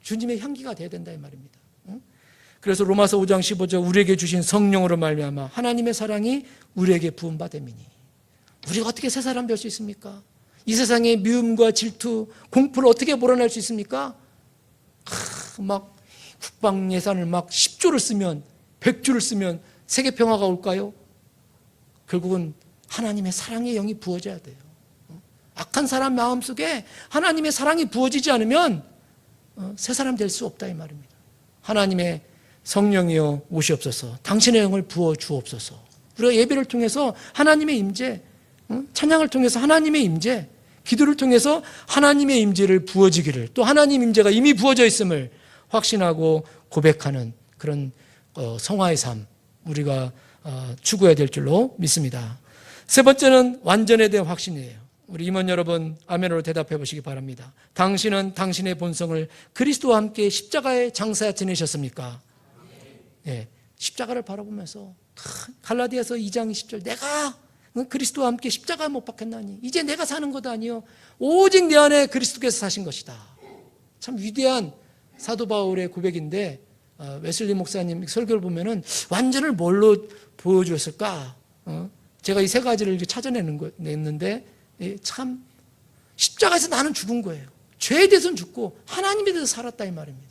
주님의 향기가 되어야 된다 이 말입니다. 그래서 로마서 5장 15절 우리에게 주신 성령으로 말미암아 하나님의 사랑이 우리에게 부음받음이니. 우리가 어떻게 새 사람 될 수 있습니까? 이 세상의 미움과 질투, 공포를 어떻게 몰아낼 수 있습니까? 막 국방 예산을 막 10조를 쓰면 100조를 쓰면 세계 평화가 올까요? 결국은 하나님의 사랑의 영이 부어져야 돼요. 악한 사람 마음속에 하나님의 사랑이 부어지지 않으면 새 사람 될 수 없다 이 말입니다. 하나님의 성령이여 오시옵소서. 당신의 영을 부어 주옵소서. 우리가 예배를 통해서 하나님의 임재, 찬양을 통해서 하나님의 임재, 기도를 통해서 하나님의 임재를 부어지기를, 또 하나님 임재가 이미 부어져 있음을 확신하고 고백하는 그런 성화의 삶 우리가 추구해야 될 줄로 믿습니다. 세 번째는 완전에 대한 확신이에요. 우리 임원 여러분 아멘으로 대답해 보시기 바랍니다. 당신은 당신의 본성을 그리스도와 함께 십자가에 장사해 지내셨습니까? 네, 십자가를 바라보면서 갈라디아서 2장 20절 내가 그리스도와 함께 십자가에 못 박혔나니 이제 내가 사는 것도 아니요 오직 내 안에 그리스도께서 사신 것이다. 참 위대한 사도 바울의 고백인데 웨슬리 목사님 설교를 보면은 완전을 뭘로 보여주었을까? 제가 이 세 가지를 이렇게 찾아냈는데 참 십자가에서 나는 죽은 거예요. 죄에 대해서는 죽고 하나님에 대해서 살았다 이 말입니다.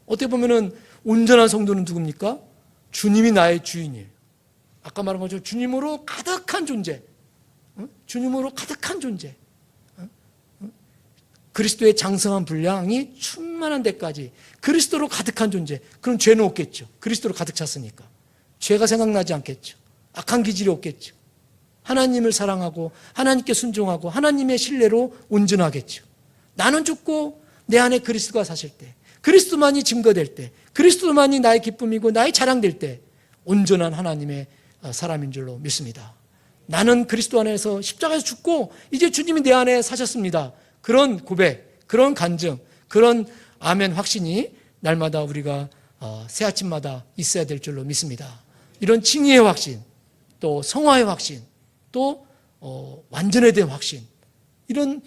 어떻게 보면은 온전한 성도는 누굽니까? 주님이 나의 주인이에요. 아까 말한 것처럼 주님으로 가득한 존재, 주님으로 가득한 존재, 그리스도의 장성한 분량이 충만한 데까지 그리스도로 가득한 존재. 그럼 죄는 없겠죠. 그리스도로 가득 찼으니까 죄가 생각나지 않겠죠. 악한 기질이 없겠죠. 하나님을 사랑하고 하나님께 순종하고 하나님의 신뢰로 온전하겠죠. 나는 죽고 내 안에 그리스도가 사실 때, 그리스도만이 증거될 때, 그리스도만이 나의 기쁨이고 나의 자랑될 때 온전한 하나님의 사람인 줄로 믿습니다. 나는 그리스도 안에서 십자가에서 죽고 이제 주님이 내 안에 사셨습니다. 그런 고백, 그런 간증, 그런 아멘 확신이 날마다 우리가 새 아침마다 있어야 될 줄로 믿습니다. 이런 칭의의 확신, 또 성화의 확신, 또 완전에 대한 확신, 이런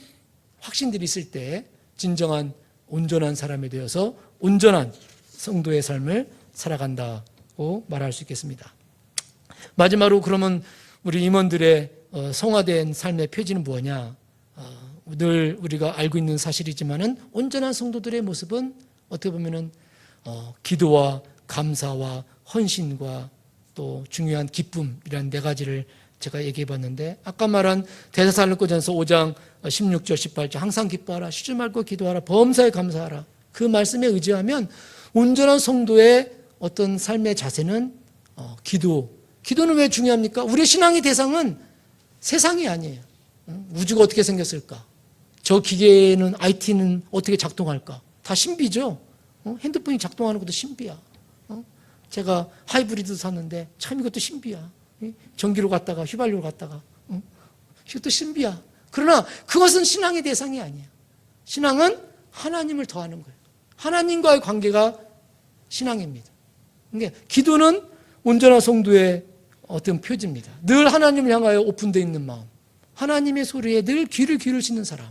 확신들이 있을 때 진정한 온전한 사람이 되어서 온전한 성도의 삶을 살아간다고 말할 수 있겠습니다. 마지막으로 그러면 우리 임원들의 성화된 삶의 표지는 뭐냐? 늘 우리가 알고 있는 사실이지만은 온전한 성도들의 모습은 어떻게 보면은 기도와 감사와 헌신과 또 중요한 기쁨이라는 네 가지를 제가 얘기해 봤는데, 아까 말한 데살로니가전서 5장 16절 18절 항상 기뻐하라, 쉬지 말고 기도하라, 범사에 감사하라, 그 말씀에 의지하면 온전한 성도의 어떤 삶의 자세는 기도는 왜 중요합니까? 우리의 신앙의 대상은 세상이 아니에요. 우주가 어떻게 생겼을까? 저 기계는 IT는 어떻게 작동할까? 다 신비죠. 핸드폰이 작동하는 것도 신비야. 제가 하이브리드 샀는데 참 이것도 신비야. 전기로 갔다가 휘발유로 갔다가 이것도 신비야. 그러나 그것은 신앙의 대상이 아니에요. 신앙은 하나님을 더하는 거예요. 하나님과의 관계가 신앙입니다. 그러니까 기도는 온전한 성도의 어떤 표지입니다. 늘 하나님을 향하여 오픈되어 있는 마음, 하나님의 소리에 늘 귀를 기울이는 사람.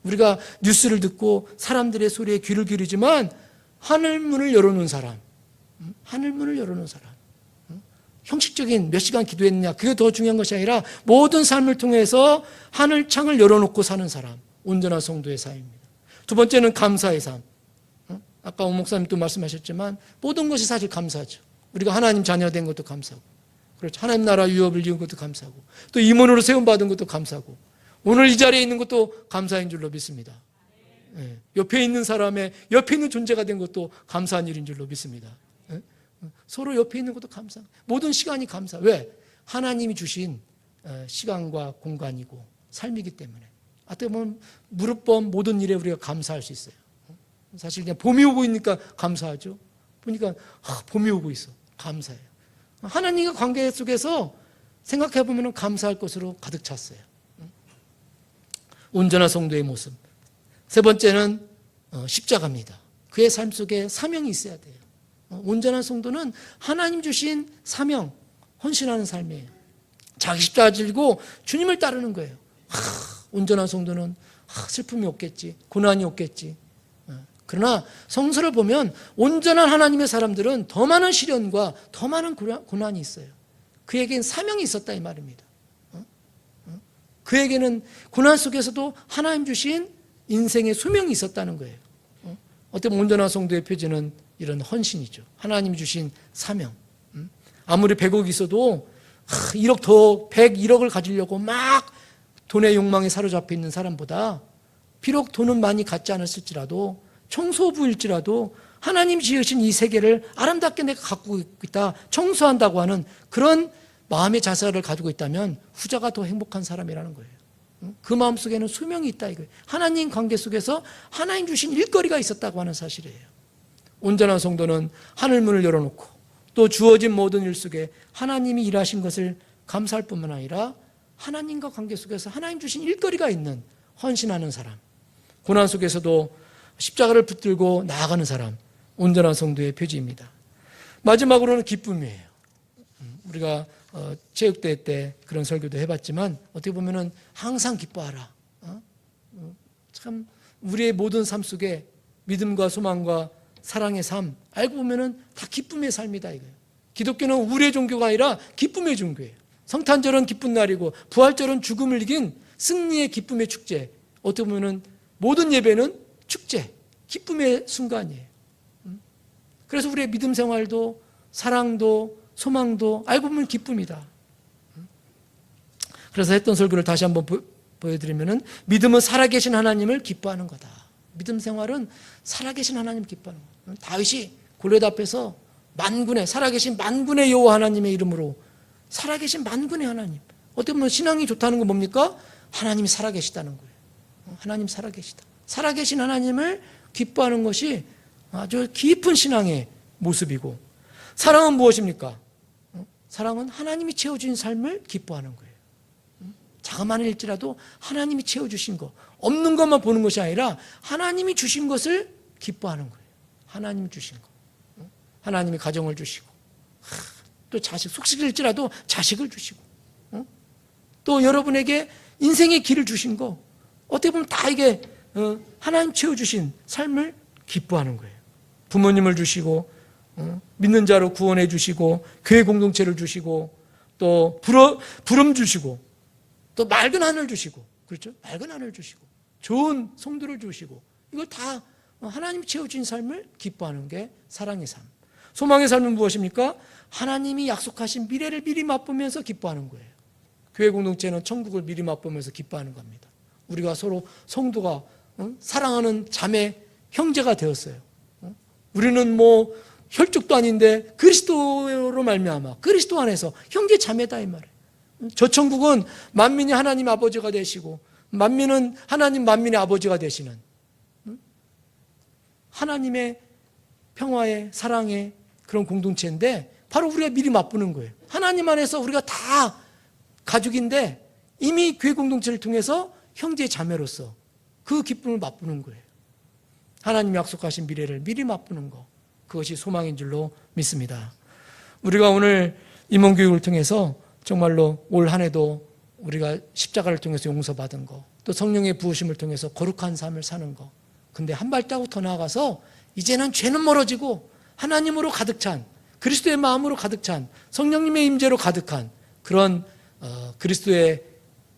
우리가 뉴스를 듣고 사람들의 소리에 귀를 기울이지만 하늘문을 열어놓은 사람, 하늘문을 열어놓은 사람, 형식적인 몇 시간 기도했느냐 그게 더 중요한 것이 아니라 모든 삶을 통해서 하늘창을 열어놓고 사는 사람, 온전한 성도의 삶입니다. 두 번째는 감사의 삶. 아까 오 목사님도 말씀하셨지만 모든 것이 사실 감사죠. 우리가 하나님 자녀된 것도 감사하고, 그렇죠. 하나님 나라 유업을 이룬 것도 감사하고, 또 임원으로 세움받은 것도 감사하고, 오늘 이 자리에 있는 것도 감사인 줄로 믿습니다. 네. 옆에 있는 사람의 옆에 있는 존재가 된 것도 감사한 일인 줄로 믿습니다. 네? 서로 옆에 있는 것도 감사. 모든 시간이 감사. 왜? 하나님이 주신 시간과 공간이고 삶이기 때문에. 어떻게 보면 무릎범 모든 일에 우리가 감사할 수 있어요. 사실 그냥 봄이 오고 있으니까 감사하죠. 보니까 봄이 오고 있어. 감사해요. 하나님과 관계 속에서 생각해 보면 감사할 것으로 가득 찼어요. 온전한 성도의 모습. 세 번째는 십자가입니다. 그의 삶 속에 사명이 있어야 돼요. 온전한 성도는 하나님 주신 사명, 헌신하는 삶이에요. 자기 십자가 들고 주님을 따르는 거예요. 온전한 성도는 슬픔이 없겠지, 고난이 없겠지. 그러나 성서를 보면 온전한 하나님의 사람들은 더 많은 시련과 더 많은 고난이 있어요. 그에겐 사명이 있었다 이 말입니다. 그에게는 고난 속에서도 하나님 주신 인생의 소명이 있었다는 거예요. 어떻게 보면 온전한 성도의 표지는 이런 헌신이죠. 하나님이 주신 사명. 아무리 100억이 있어도 1억 더 101억을 가지려고 막 돈의 욕망에 사로잡혀 있는 사람보다 비록 돈은 많이 갖지 않았을지라도 청소부일지라도 하나님 지으신 이 세계를 아름답게 내가 갖고 있다, 청소한다고 하는 그런 마음의 자세를 가지고 있다면 후자가 더 행복한 사람이라는 거예요. 그 마음속에는 소명이 있다 이거예요. 하나님 관계 속에서 하나님 주신 일거리가 있었다고 하는 사실이에요. 온전한 성도는 하늘문을 열어놓고 또 주어진 모든 일 속에 하나님이 일하신 것을 감사할 뿐만 아니라 하나님과 관계 속에서 하나님 주신 일거리가 있는 헌신하는 사람, 고난 속에서도 십자가를 붙들고 나아가는 사람, 온전한 성도의 표지입니다. 마지막으로는 기쁨이에요. 우리가 체육대회 때 그런 설교도 해봤지만 어떻게 보면은 항상 기뻐하라. 참 우리의 모든 삶 속에 믿음과 소망과 사랑의 삶 알고 보면은 다 기쁨의 삶이다 이거예요. 기독교는 우울의 종교가 아니라 기쁨의 종교예요. 성탄절은 기쁜 날이고 부활절은 죽음을 이긴 승리의 기쁨의 축제. 어떻게 보면은 모든 예배는 축제, 기쁨의 순간이에요. 그래서 우리의 믿음 생활도 사랑도 소망도 알고 보면 기쁨이다. 그래서 했던 설교를 다시 한번 보여드리면은 믿음은 살아계신 하나님을 기뻐하는 거다. 믿음 생활은 살아계신 하나님을 기뻐하는 거다. 다윗이 골리앗 앞에서 만군의 살아계신 만군의 여호와 하나님의 이름으로 살아계신 만군의 하나님. 어떻게 보면 신앙이 좋다는 건 뭡니까? 하나님이 살아계시다는 거예요. 하나님 살아계시다. 살아계신 하나님을 기뻐하는 것이 아주 깊은 신앙의 모습이고, 사랑은 무엇입니까? 사랑은 하나님이 채워준 삶을 기뻐하는 거예요. 자그마한 일일지라도 하나님이 채워주신 것, 없는 것만 보는 것이 아니라 하나님이 주신 것을 기뻐하는 거예요. 하나님이 주신 것. 하나님이 가정을 주시고, 또 자식, 속식일지라도 자식을 주시고, 또 여러분에게 인생의 길을 주신 거, 어떻게 보면 다 이게 하나님 채워주신 삶을 기뻐하는 거예요. 부모님을 주시고, 믿는 자로 구원해 주시고, 교회 공동체를 주시고, 또 부름 주시고, 또 맑은 하늘 주시고, 그렇죠? 맑은 하늘 주시고, 좋은 성도를 주시고, 이걸 다 하나님이 채워준 삶을 기뻐하는 게 사랑의 삶. 소망의 삶은 무엇입니까? 하나님이 약속하신 미래를 미리 맛보면서 기뻐하는 거예요. 교회 공동체는 천국을 미리 맛보면서 기뻐하는 겁니다. 우리가 서로 성도가 사랑하는 자매 형제가 되었어요. 우리는 뭐 혈족도 아닌데 그리스도로 말미암아 그리스도 안에서 형제 자매다 이 말이에요. 저 천국은 만민이 하나님 아버지가 되시고 만민은 하나님 만민의 아버지가 되시는 하나님의 평화의 사랑의 그런 공동체인데 바로 우리가 미리 맛보는 거예요. 하나님 안에서 우리가 다 가족인데 이미 교회 공동체를 통해서 형제 자매로서 그 기쁨을 맛보는 거예요. 하나님이 약속하신 미래를 미리 맛보는 것, 그것이 소망인 줄로 믿습니다. 우리가 오늘 임원교육을 통해서 정말로 올 한 해도 우리가 십자가를 통해서 용서받은 것, 또 성령의 부으심을 통해서 거룩한 삶을 사는 것, 근데 한 발자국 더 나아가서 이제는 죄는 멀어지고 하나님으로 가득 찬, 그리스도의 마음으로 가득 찬, 성령님의 임재로 가득한 그런 그리스도의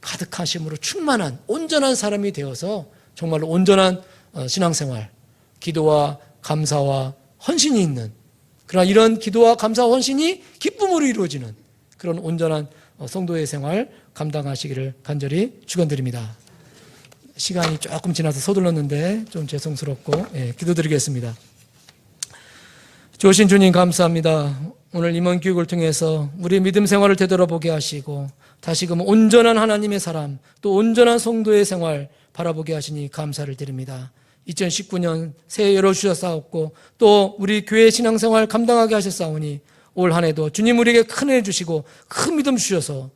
가득하심으로 충만한 온전한 사람이 되어서 정말로 온전한 신앙생활, 기도와 감사와 헌신이 있는, 그러나 이런 기도와 감사와 헌신이 기쁨으로 이루어지는 그런 온전한 성도의 생활 감당하시기를 간절히 축원드립니다. 시간이 조금 지나서 서둘렀는데 좀 죄송스럽고 기도드리겠습니다. 좋으신 주님 감사합니다. 오늘 임원 교육을 통해서 우리 믿음 생활을 되돌아보게 하시고 다시금 온전한 하나님의 사람, 또 온전한 성도의 생활 바라보게 하시니 감사를 드립니다. 2019년 새해 열어주셨사옵고 또 우리 교회 신앙생활 감당하게 하셨사오니 올 한 해도 주님 우리에게 큰 은혜 주시고 큰 믿음 주셔서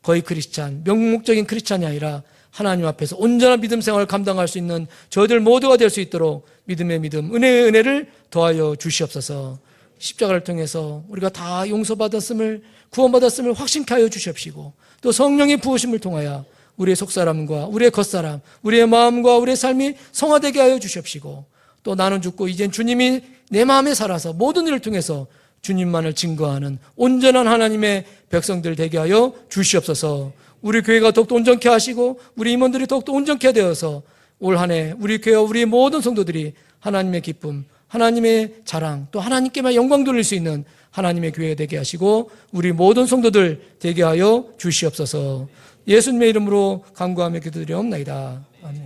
거의 크리스찬, 명목적인 크리스찬이 아니라 하나님 앞에서 온전한 믿음 생활을 감당할 수 있는 저희들 모두가 될 수 있도록 믿음의 믿음, 은혜의 은혜를 더하여 주시옵소서. 십자가를 통해서 우리가 다 용서받았음을, 구원받았음을 확신케 하여 주시옵시고 또 성령의 부으심을 통하여 우리의 속사람과 우리의 겉사람, 우리의 마음과 우리의 삶이 성화되게 하여 주시옵시고 또 나는 죽고 이젠 주님이 내 마음에 살아서 모든 일을 통해서 주님만을 증거하는 온전한 하나님의 백성들 되게 하여 주시옵소서. 우리 교회가 더욱더 온전케 하시고 우리 임원들이 더욱더 온전케 되어서 올 한 해 우리 교회와 우리 모든 성도들이 하나님의 기쁨, 하나님의 자랑, 또 하나님께만 영광 돌릴 수 있는 하나님의 교회가 되게 하시고 우리 모든 성도들 되게 하여 주시옵소서. 예수님의 이름으로 간구하며 기도드리옵나이다. 아멘.